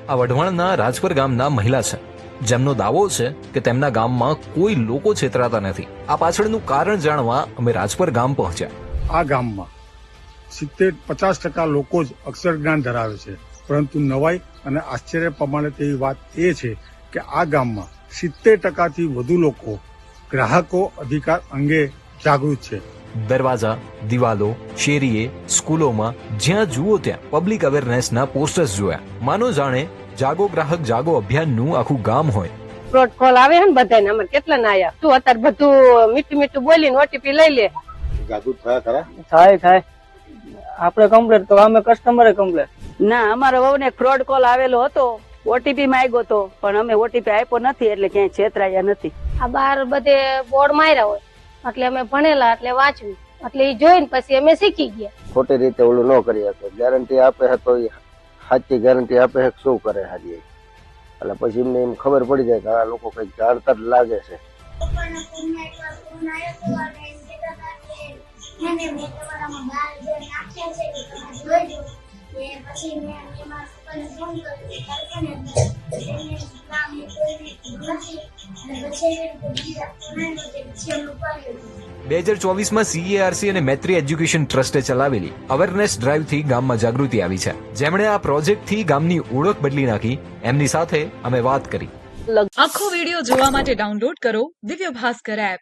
આ વઢવાણના રાજપર ગામના મહિલા છે, જેમનો દાવો છે કે તેમના ગામમાં કોઈ લોકો છેતરાતા નથી. આ પાછળનું કારણ જાણવા અમે રાજપર ગામ પહોંચ્યા. આ ગામમાં 50% લોકો જ અક્ષર જ્ઞાન ધરાવે છે, પરંતુ નવાઈ અને આશ્ચર્ય પ્રમાણે તેવી વાત એ છે કે આ ગામમાં 70%થી વધુ લોકો ગ્રાહકો અધિકાર અંગે જાગૃત છે. દરવાજા, દિવાલો, શેરીએ, સ્કૂલોમાં જ્યાં જુઓ ત્યાં પબ્લિક અવેરનેસના પોસ્ટર્સ જોયા. માનો જાણે જાગો ગ્રાહક જાગો અભિયાનનું આખું ગામ હોય. ફ્રોડ કોલ આવે ને બધાને, અમારે કેટલા ના આયા. તું અત્યારે બધું મીઠું મીઠું બોલીને ઓટીપી લઈ લે. જાગૃત થયા ખરા? થાય આપણે કમ્પ્લેટ તો અમે કસ્ટમરે કમ્પ્લેટ. ના, અમારા વહુને ફ્રોડ કોલ આવેલો હતો, ઓટીપી માંગ્યો હતો, પણ અમે ઓટીપી આપ્યો નથી એટલે ક્યાંય છેતરાયા નથી. આ બહાર બધે બોર્ડ માર્યા હોય એટલે અમે ભણેલા એટલે વાંચવું એટલે એ જોઈને પછી અમે શીખી ગયા. ખોટી રીતે ઓલું ન કરી શકે, ગેરંટી આપે તો સાચી ગેરંટી આપે શું કરે હાજી, એટલે પછી એમને એમ ખબર પડી જાય કે આ લોકો કઈક જાણતા જ લાગે છે. માં CARC અને મૈત્રી એજ્યુકેશન ટ્રસ્ટે ચલાવેલી અવેરનેસ ડ્રાઈવથી ગામમાં જાગૃતિ આવી છે. જેમણે આ પ્રોજેક્ટથી ગામની ઓળખ બદલી નાખી, એમની સાથે અમે વાત કરી. આખો વિડીયો જોવા માટે ડાઉનલોડ કરો દિવ્ય ભાસ્કર એપ.